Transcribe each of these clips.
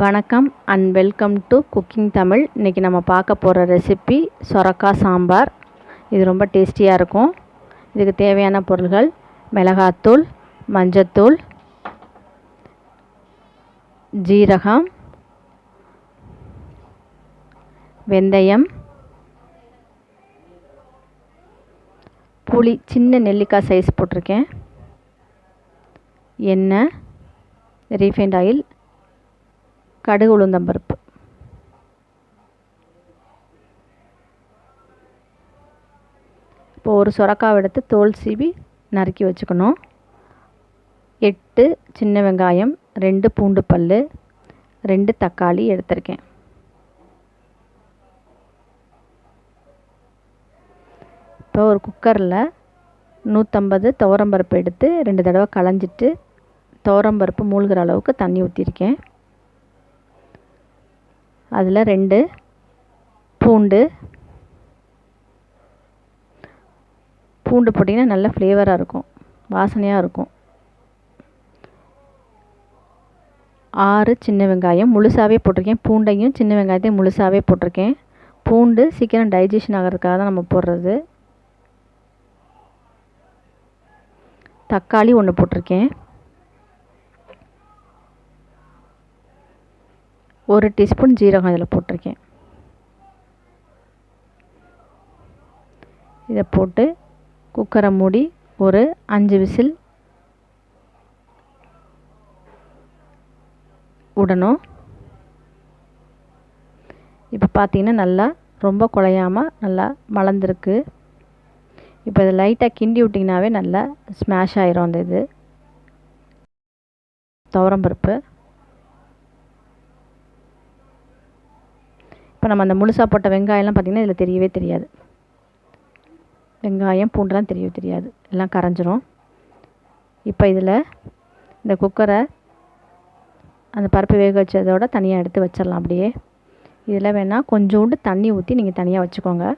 வணக்கம் and welcome to cooking Tamil. இன்றைக்கி நம்ம பார்க்க போகிற ரெசிபி சொரக்காய் சாம்பார். இது ரொம்ப டேஸ்டியாக இருக்கும். இதுக்கு தேவையான பொருள்கள்: மிளகாத்தூள், மஞ்சத்தூள், ஜீரகம், வெந்தயம், புளி, சின்ன நெல்லிக்காய் சைஸ் போட்டிருக்கேன், எண்ணெய், ரீஃபைண்ட் ஆயில், கடுகு, உளுந்தம்பருப்பு. இப்போ ஒரு சொரக்காவை எடுத்து தோல் சீவி நறுக்கி வச்சுக்கணும். 8 சின்ன வெங்காயம், 2 பூண்டு பல், 2 தக்காளி எடுத்திருக்கேன். இப்போ ஒரு குக்கரில் 150 துவரம்பருப்பு எடுத்து 2 தடவை களைஞ்சிட்டு துவரம்பருப்பு மூழ்கிற அளவுக்கு தண்ணி ஊற்றிருக்கேன். அதில் 2 பூண்டு போட்டிங்கன்னா நல்ல ஃப்ளேவராக இருக்கும், வாசனையாக இருக்கும். 6 சின்ன வெங்காயம் முழுசாகவே போட்டிருக்கேன். பூண்டையும் சின்ன வெங்காயத்தையும் முழுசாகவே போட்டிருக்கேன். பூண்டு சீக்கிரம் டைஜஷன் ஆகிறதுக்காக தான் நம்ம போடுறது. தக்காளி 1 போட்டிருக்கேன். 1 டீஸ்பூன் ஜீரகம் இதில் போட்டிருக்கேன். இதை போட்டு குக்கரை மூடி ஒரு 5 விசில் விடணும். இப்போ பார்த்தீங்கன்னா நல்லா ரொம்ப குழையாமல் நல்லா மலர்ந்துருக்கு. இப்போ இதை லைட்டாக கிண்டி விட்டிங்கனாவே நல்லா ஸ்மாஷ் ஆயிரும். அந்த இது துவரம்பருப்பு இப்போ நம்ம அந்த முழுசாக போட்ட வெங்காயம்லாம் பார்த்திங்கன்னா இதில் தெரியவே தெரியாது. வெங்காயம் பூண்டுலாம் தெரியவே தெரியாது, எல்லாம் கரைஞ்சிரும். இப்போ இதில் இந்த குக்கரை அந்த பருப்பு வேக வச்சதோட தனியாக எடுத்து வச்சிடலாம். அப்படியே இதில் வேணால் கொஞ்சோண்டு தண்ணி ஊற்றி நீங்கள் தனியாக வச்சுக்கோங்க.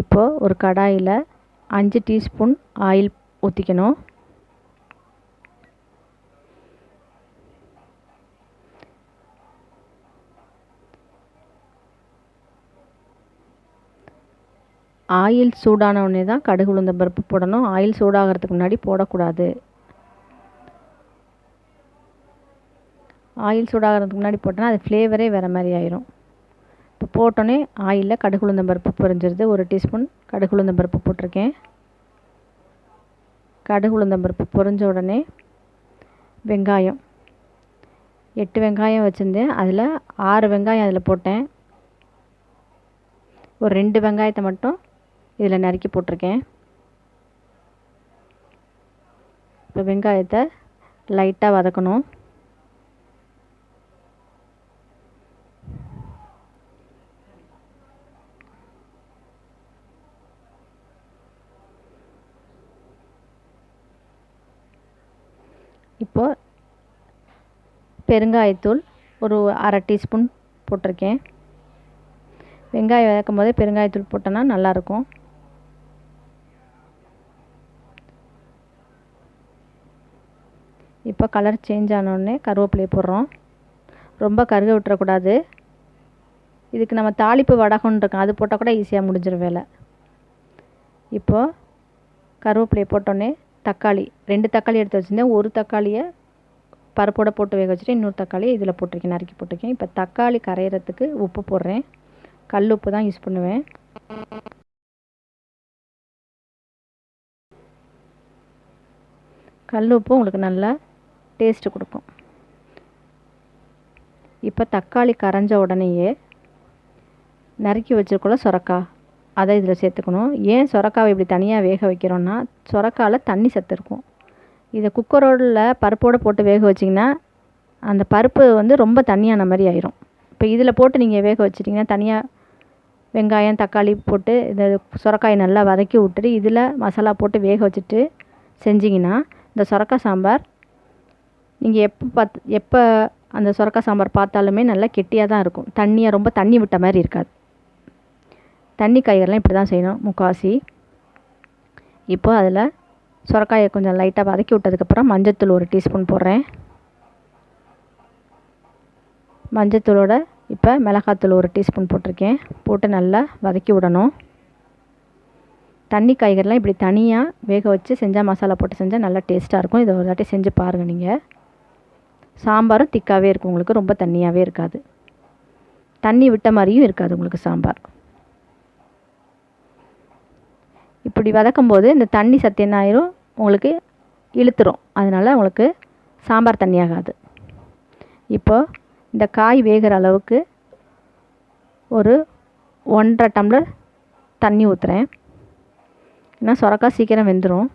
இப்போது ஒரு கடாயில் 5 டீஸ்பூன் ஆயில் ஊற்றிக்கணும். ஆயில் சூடான உடனே தான் கடுகு, உளுந்தம்பருப்பு போடணும். ஆயில் சூடாகிறதுக்கு முன்னாடி போடக்கூடாது. ஆயில் சூடாகிறதுக்கு முன்னாடி போட்டோன்னா அது ஃப்ளேவரே வேறு மாதிரி ஆயிரும். இப்போ போட்டோன்னே ஆயிலில் கடுகு, உளுந்தம்பருப்பு பொரிஞ்சிருது. 1 டீஸ்பூன் கடுகு, உளுந்தம்பருப்பு போட்டிருக்கேன். கடுகு, உளுந்தம்பருப்பு பொரிஞ்ச உடனே வெங்காயம் 8 வெங்காயம் வச்சுருந்தேன். அதில் 6 வெங்காயம் அதில் போட்டேன். ஒரு 2 வெங்காயத்தை மட்டும் இதில் நறுக்கி போட்டிருக்கேன். இப்போ வெங்காயத்தை லைட்டாக வதக்கணும். இப்போது பெருங்காயத்தூள் ஒரு 1/2 டீஸ்பூன் போட்டிருக்கேன். வெங்காயம் வதக்கும் போதே பெருங்காயத்தூள் போட்டோன்னா நல்லாயிருக்கும். இப்போ கலர் சேஞ்ச் ஆனோடனே கருவேப்பிலையை போடுறோம். ரொம்ப கருக விட்டுறக்கூடாது. இதுக்கு நம்ம தாளிப்பு வடகம்னு இருக்கோம், அது போட்டால் கூட ஈஸியாக முடிஞ்சிடும் வேலை. இப்போது கருவேப்பிலையை போட்டோடனே தக்காளி 2 தக்காளி எடுத்து வச்சுருந்தேன். ஒரு தக்காளியை பருப்போடு போட்டு வேக வச்சுட்டு இன்னொரு தக்காளியை இதில் போட்டிருக்கேன், நறுக்கி போட்டிருக்கேன். இப்போ தக்காளி கரையிறதுக்கு உப்பு போடுறேன். கல் உப்பு தான் யூஸ் பண்ணுவேன். கல் உப்பு உங்களுக்கு நல்லா டேஸ்ட்டு கொடுக்கும். இப்போ தக்காளி கரைஞ்ச உடனேயே நறுக்கி வச்சுருக்கோம் சொரக்காய், அதை இதில் சேர்த்துக்கணும். ஏன் சொரக்காவை இப்படி தனியாக வேக வைக்கிறோன்னா, சொரக்காயில் தண்ணி சத்து இருக்கும். இதை குக்கரோட பருப்போடு போட்டு வேக வச்சிங்கன்னா அந்த பருப்பு ரொம்ப தண்ணியான மாதிரி ஆயிரும். இப்போ இதில் போட்டு நீங்கள் வேக வச்சிட்டிங்கன்னா தனியாக வெங்காயம் தக்காளி போட்டு இந்த சொரக்காயை நல்லா வதக்கி விட்டுட்டு இதில் மசாலா போட்டு வேக வச்சுட்டு செஞ்சிங்கன்னா இந்த சொரக்காய் சாம்பார் நீங்கள் எப்போ அந்த சொரக்காய் சாம்பார் பார்த்தாலுமே நல்லா கெட்டியாக தான் இருக்கும். ரொம்ப தண்ணி விட்ட மாதிரி இருக்காது. தண்ணி காய்கறிலாம் இப்படி தான் செய்யணும் முக்கால்வாசி. இப்போ அதில் சுரக்காயை கொஞ்சம் லைட்டாக வதக்கி விட்டதுக்கப்புறம் மஞ்சத்தூள் 1 டீஸ்பூன் போடுறேன். மஞ்சத்தூளோட இப்போ மிளகாத்தூள் 1 டீஸ்பூன் போட்டிருக்கேன். போட்டு நல்லா வதக்கி விடணும். தண்ணி காய்கறிலாம் இப்படி தனியாக வேக வச்சு செஞ்சால், மசாலா போட்டு செஞ்சால் நல்லா டேஸ்ட்டாக இருக்கும். இதை ஒரு வாட்டி செஞ்சு பாருங்கள். நீங்கள் சாம்பாரும் திக்காகவே இருக்கும் உங்களுக்கு, ரொம்ப தண்ணியாகவே இருக்காது, தண்ணி விட்ட மாதிரியும் இருக்காது உங்களுக்கு சாம்பார். இப்படி வதக்கும்போது இந்த தண்ணி சத்து என்ன ஆயிரும், உங்களுக்கு இழுத்துரும். அதனால் உங்களுக்கு சாம்பார் தண்ணியாகாது. இப்போ இந்த காய் வேகிற அளவுக்கு ஒரு 1.5 டம்ளர் தண்ணி ஊற்றுறேன். ஏன்னா சொரக்காய் சீக்கிரம் வெந்துடும்.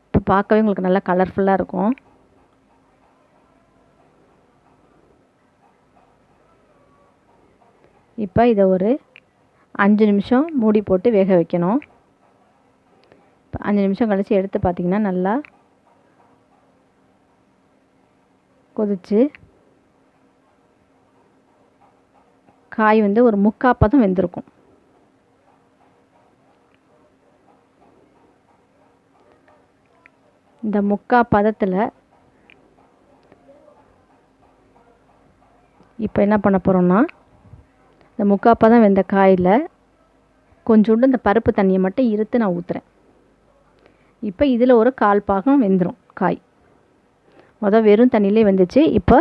இப்போ பார்க்கவே உங்களுக்கு நல்லா கலர்ஃபுல்லாக இருக்கும். இப்போ இதை ஒரு 5 நிமிஷம் மூடி போட்டு வேக வைக்கணும். இப்போ 5 நிமிஷம் கழித்து எடுத்து பார்த்திங்கன்னா நல்லா கொதிச்சு காய் வந்து ஒரு 3/4 பதம் வெந்திருக்கும். இந்த 3/4 பதத்தில் இப்போ என்ன பண்ண போகிறோம்னா, இந்த 3/4 பதம் வெந்த காயில் கொஞ்சோண்டு இந்த பருப்பு தண்ணியை மட்டும் இருத்து நான் ஊற்றுறேன். இப்போ இதில் ஒரு 1/4 பாகம் வெந்துடும் காய். வெறும் தண்ணியிலே வெந்துச்சு. இப்போ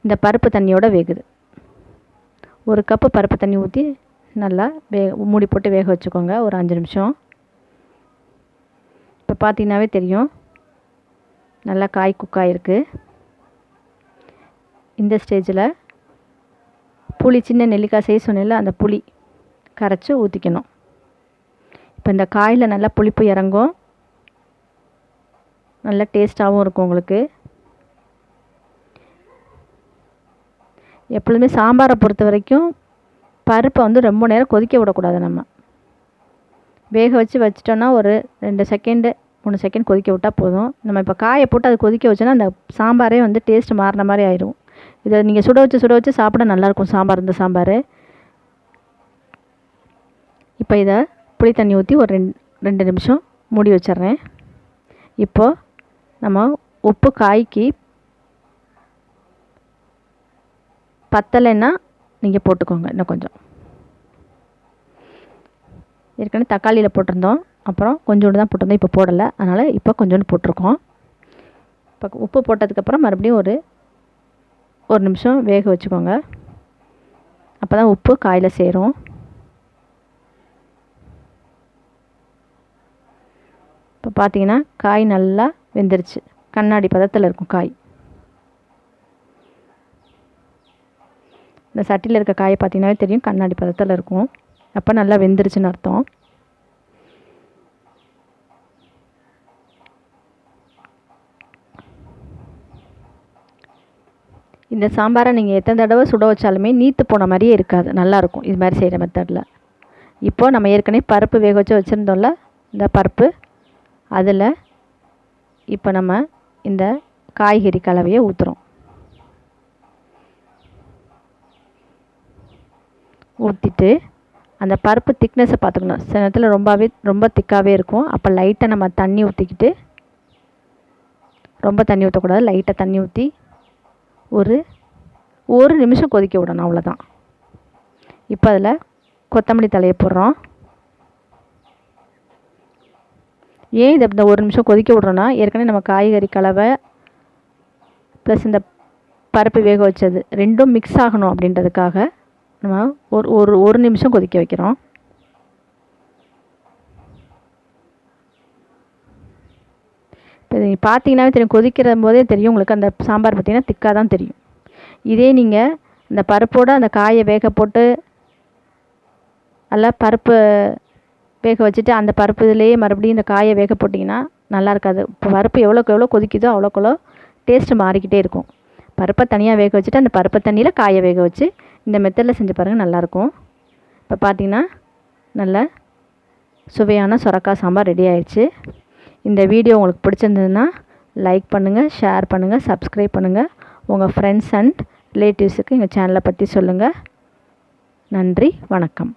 இந்த பருப்பு தண்ணியோடு வேகுது. 1 கப்பு பருப்பு தண்ணி ஊற்றி நல்லா மூடி போட்டு வேக வச்சுக்கோங்க ஒரு 5 நிமிஷம். இப்போ பார்த்தீங்கன்னாவே தெரியும் நல்லா காய் குக்காயிருக்கு. இந்த ஸ்டேஜில் புளி, சின்ன நெல்லிக்காய் செய்ய சொன்னேன்ல, அந்த புளி கரைச்சி ஊற்றிக்கணும். இப்போ இந்த காயில் நல்லா புளிப்பு இறங்கும், நல்ல டேஸ்ட்டாகவும் இருக்கும் உங்களுக்கு. எப்பொழுதுமே சாம்பாரை பொறுத்த வரைக்கும் பருப்பை வந்து ரொம்ப நேரம் கொதிக்க விடக்கூடாது. நம்ம வேக வச்சிட்டோன்னா ஒரு 2 செகண்டு 3 செகண்ட் கொதிக்க விட்டால் போதும். நம்ம இப்போ காயை போட்டு அதை கொதிக்க வச்சோன்னா அந்த சாம்பாரே வந்து டேஸ்ட் மாறின மாதிரி ஆயிடும். இதை நீங்கள் சுட வச்சு சாப்பிட நல்லாயிருக்கும் சாம்பார், இந்த சாம்பார். இப்போ இதை புளி தண்ணி ஊற்றி ஒரு 2 நிமிஷம் மூடி வச்சிட்றேன். இப்போது நம்ம உப்பு காய்க்கு பத்தலைன்னா நீங்கள் போட்டுக்கோங்க இன்னும் கொஞ்சம். ஏற்கனவே தக்காளியில் போட்டிருந்தோம், அப்புறம் கொஞ்சோண்டு தான் போட்டிருந்தோம், இப்போ போடலை. அதனால் இப்போ கொஞ்சோண்டு போட்டிருக்கோம். இப்போ உப்பு போட்டதுக்கப்புறம் மறுபடியும் ஒரு நிமிஷம் வேக வச்சுக்கோங்க. அப்போ தான் உப்பு காயில் சேரும். இப்போ பார்த்தீங்கன்னா காய் நல்லா வெந்துருச்சு, கண்ணாடி பதத்தில் இருக்கும் காய். இந்த சட்டியில் இருக்க காயை பார்த்தீங்கன்னாவே தெரியும், கண்ணாடி பதத்தில் இருக்கும். அப்போ நல்லா வெந்துருச்சுன்னு அர்த்தம். இந்த சாம்பாரை நீங்கள் எத்தனை தடவை சுட வச்சாலுமே நீத்து போன மாதிரியே இருக்காது, நல்லாயிருக்கும் இது மாதிரி செய்கிற மெத்தடில். இப்போது நம்ம ஏற்கனவே பருப்பு வேக வச்சு வச்சுருந்தோம்ல, இந்த பருப்பு, அதில் இப்போ நம்ம இந்த காய்கறி கலவையை ஊற்றுறோம். ஊற்றிட்டு அந்த பருப்பு திக்னஸை பார்த்துக்கணும். சில நேரத்தில் ரொம்ப திக்காகவே இருக்கும். அப்போ லைட்டாக நம்ம தண்ணி ஊற்றிக்கிட்டு, ரொம்ப தண்ணி ஊற்றக்கூடாது, லைட்டாக தண்ணி ஊற்றி ஒரு நிமிஷம் கொதிக்க விடணும், அவ்வளோதான். இப்போ அதில் கொத்தமல்லி தழையை போடுறோம். ஏன் இதை இந்த 1 நிமிஷம் கொதிக்க விட்றோன்னா, ஏற்கனவே நம்ம காய்கறி கலவை ப்ளஸ் இந்த பருப்பு வேக வச்சது ரெண்டும் மிக்ஸ் ஆகணும் அப்படின்றதுக்காக நம்ம ஒரு நிமிஷம் கொதிக்க வைக்கிறோம். இப்போ நீங்கள் பார்த்தீங்கன்னாவே தெரியும், கொதிக்கிற போதே தெரியும் உங்களுக்கு அந்த சாம்பார் பார்த்திங்கன்னா திக்காக தான் தெரியும். இதே நீங்கள் இந்த பருப்போடு அந்த காயை வேக போட்டு நல்லா பருப்பு வேக வச்சுட்டு அந்த பருப்பு இதிலேயே மறுபடியும் இந்த காயை வேக போட்டிங்கன்னா நல்லா இருக்காது. இப்போ பருப்பு எவ்வளோக்கு எவ்வளோ கொதிக்குதோ அவ்வளோக்கு டேஸ்ட்டு மாறிக்கிட்டே இருக்கும். பருப்பை தனியாக வேக வச்சுட்டு அந்த பருப்பு தண்ணியில் காயை வேக வச்சு இந்த மெத்தடில் செஞ்சு பாருங்கள், நல்லாயிருக்கும். இப்போ பார்த்திங்கன்னா நல்ல சுவையான சொரக்காய் சாம்பார் ரெடி ஆயிடுச்சு. இந்த வீடியோ உங்களுக்கு பிடிச்சிருந்ததுன்னா லைக் பண்ணுங்கள், ஷேர் பண்ணுங்கள், சப்ஸ்கிரைப் பண்ணுங்கள். உங்கள் ஃப்ரெண்ட்ஸ் அண்ட் ரிலேட்டிவ்ஸுக்கு எங்கள் சேனலை பற்றி சொல்லுங்கள். நன்றி, வணக்கம்.